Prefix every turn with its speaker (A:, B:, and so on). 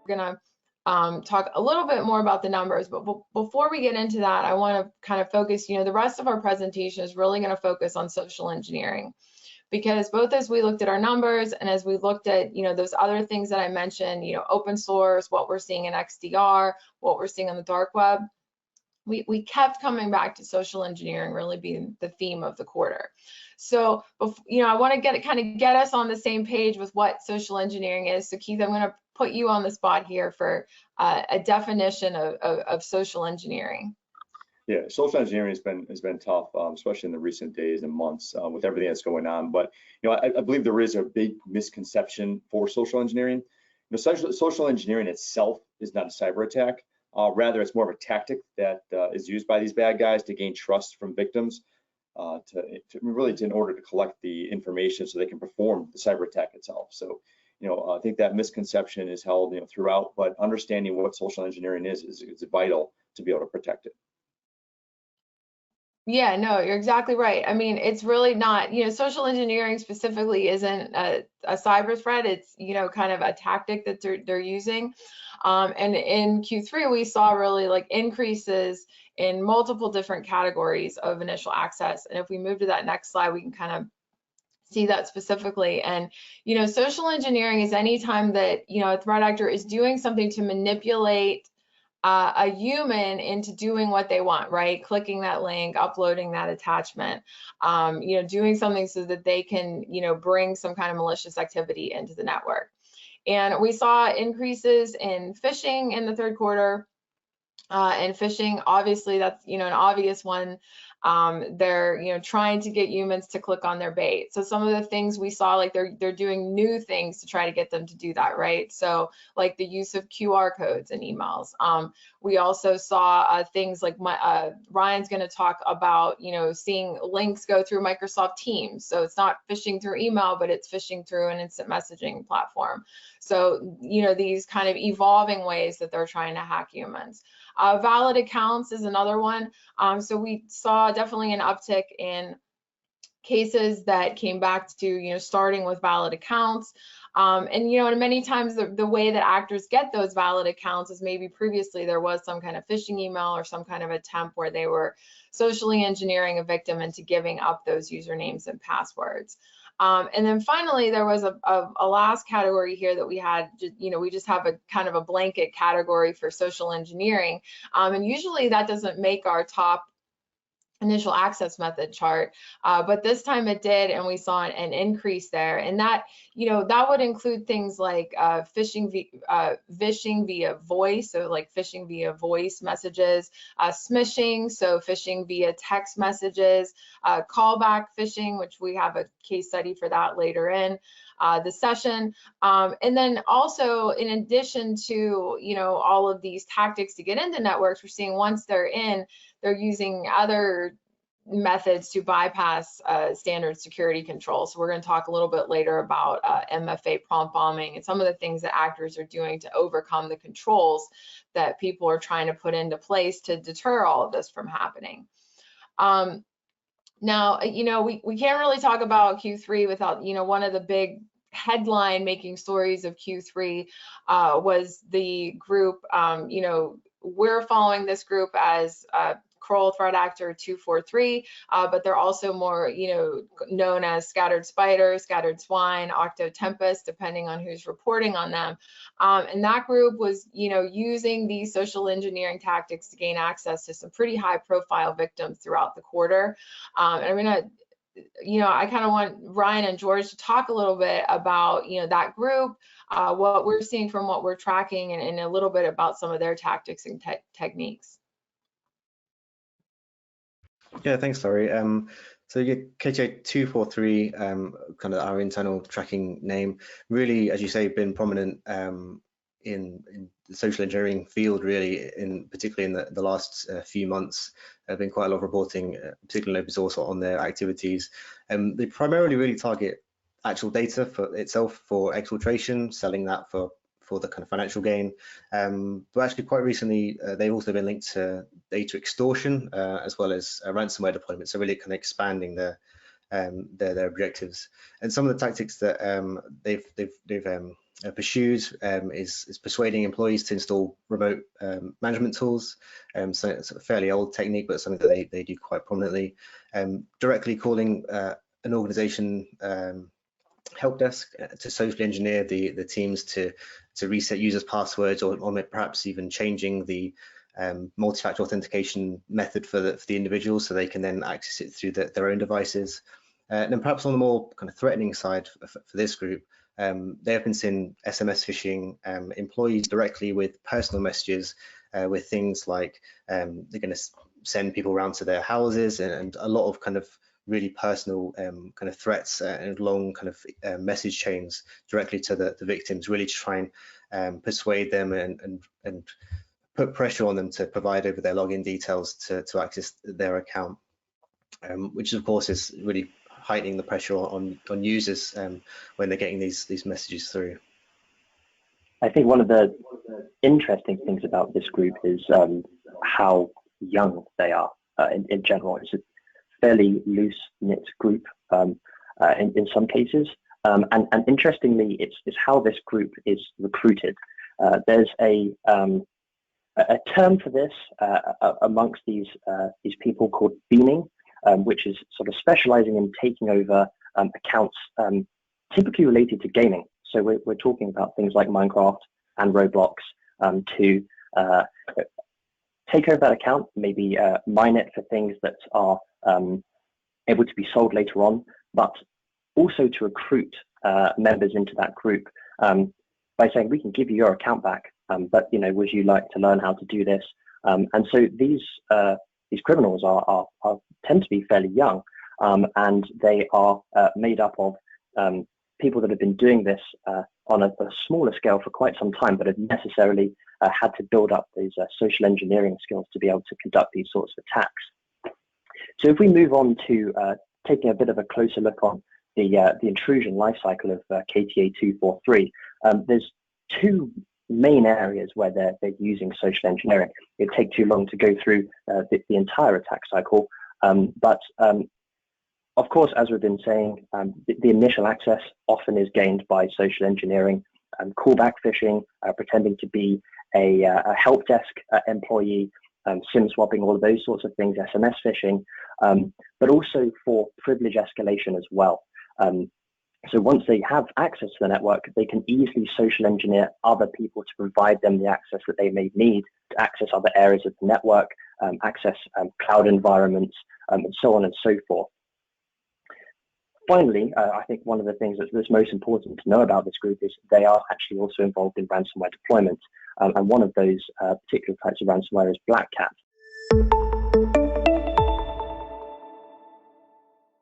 A: gonna talk a little bit more about the numbers, but before we get into that, I want to kind of focus, the rest of our presentation is really going to focus on social engineering, because both as we looked at our numbers and as we looked at, those other things that I mentioned, open source, what we're seeing in XDR, what we're seeing on the dark web, we kept coming back to social engineering really being the theme of the quarter. So, I want to get us on the same page with what social engineering is. So Keith, I'm going to put you on the spot here for a definition of social engineering.
B: Yeah, social engineering has been tough, especially in the recent days and months with everything that's going on. But I believe there is a big misconception for social engineering. Social engineering itself is not a cyber attack. Rather, it's more of a tactic that is used by these bad guys to gain trust from victims, in order to collect the information so they can perform the cyber attack itself. So, I think that misconception is held throughout. But understanding what social engineering is vital to be able to protect it.
A: Yeah, no, you're exactly right. I mean, it's really not, social engineering specifically isn't a cyber threat. It's, kind of a tactic that they're using. And in Q3, we saw really like increases in multiple different categories of initial access. And if we move to that next slide, we can kind of see that specifically. And, social engineering is any time that, a threat actor is doing something to manipulate a human into doing what they want, right? Clicking that link, uploading that attachment, doing something so that they can, bring some kind of malicious activity into the network. And we saw increases in phishing in the third quarter. And phishing, obviously, that's, an obvious one. They're, trying to get humans to click on their bait. So some of the things we saw, like they're doing new things to try to get them to do that, right? So like the use of QR codes in emails. We also saw things like Ryan's going to talk about, seeing links go through Microsoft Teams. So it's not phishing through email, but it's phishing through an instant messaging platform. So, these kind of evolving ways that they're trying to hack humans. Valid accounts is another one. So we saw definitely an uptick in cases that came back to, starting with valid accounts. And many times the way that actors get those valid accounts is maybe previously there was some kind of phishing email or some kind of attempt where they were socially engineering a victim into giving up those usernames and passwords. And then finally, there was a last category here that we had, we just have a kind of a blanket category for social engineering. And usually that doesn't make our top initial access method chart, but this time it did, and we saw an increase there. And that, that would include things like phishing via voice, so like phishing via voice messages, smishing, so phishing via text messages, callback phishing, which we have a case study for that later in the session. And then also, in addition to, all of these tactics to get into networks, we're seeing once they're in, they're using other methods to bypass standard security controls. So we're going to talk a little bit later about MFA prompt bombing and some of the things that actors are doing to overcome the controls that people are trying to put into place to deter all of this from happening. Now, we can't really talk about Q3 without, one of the big headline making stories of Q3 was the group, we're following this group as Kroll threat actor 243, but they're also more, known as Scattered Spider, Scattered Swine, Octo Tempest, depending on who's reporting on them. And that group was, using these social engineering tactics to gain access to some pretty high profile victims throughout the quarter. And I'm gonna, I kind of want Ryan and George to talk a little bit about, that group, what we're seeing from what we're tracking, and a little bit about some of their tactics and techniques.
C: Yeah, thanks, Laurie. So yeah, KJ243, kind of our internal tracking name, really, as you say, been prominent in the social engineering field, really, particularly in the last few months. There's been quite a lot of reporting, particularly open source, on their activities. They primarily really target actual data for itself for exfiltration, selling that for the kind of financial gain. But actually quite recently, they've also been linked to data extortion as well as ransomware deployment. So really kind of expanding their objectives. And some of the tactics that they've pursued is persuading employees to install remote management tools. So it's a fairly old technique, but something that they do quite prominently. Directly calling an organization help desk to socially engineer the teams to reset users' passwords, or perhaps even changing the multi-factor authentication method for the individual, so they can then access it through their own devices. And then perhaps on the more kind of threatening side for this group, they have been seeing SMS phishing employees directly with personal messages, with things like they're going to send people around to their houses, and a lot of kind of really personal kind of threats and long kind of message chains directly to the victims, really to try and persuade them and put pressure on them to provide over their login details to access their account, which of course is really heightening the pressure on users when they're getting these messages through.
D: I think one of the interesting things about this group is how young they are in general. It's a fairly loose-knit group in some cases. And interestingly, it's how this group is recruited. There's a term for this amongst these people called beaming, which is sort of specializing in taking over accounts typically related to gaming. So we're talking about things like Minecraft and Roblox to take over that account, maybe mine it for things that are able to be sold later on, but also to recruit members into that group by saying, we can give you your account back, but would you like to learn how to do this? And so these criminals are tend to be fairly young, and they are made up of people that have been doing this on a smaller scale for quite some time, but have necessarily had to build up these social engineering skills to be able to conduct these sorts of attacks. So if we move on to taking a bit of a closer look on the intrusion lifecycle of KTA-243, there's two main areas where they're using social engineering. It'd take too long to go through the entire attack cycle, but of course, as we've been saying, the initial access often is gained by social engineering, callback phishing, pretending to be a help desk employee, SIM swapping, all of those sorts of things, SMS phishing, but also for privilege escalation as well. So once they have access to the network, they can easily social engineer other people to provide them the access that they may need to access other areas of the network, access cloud environments, and so on and so forth. Finally, I think one of the things that's most important to know about this group is they are actually also involved in ransomware deployment. And one of those particular types of ransomware is Black Cat.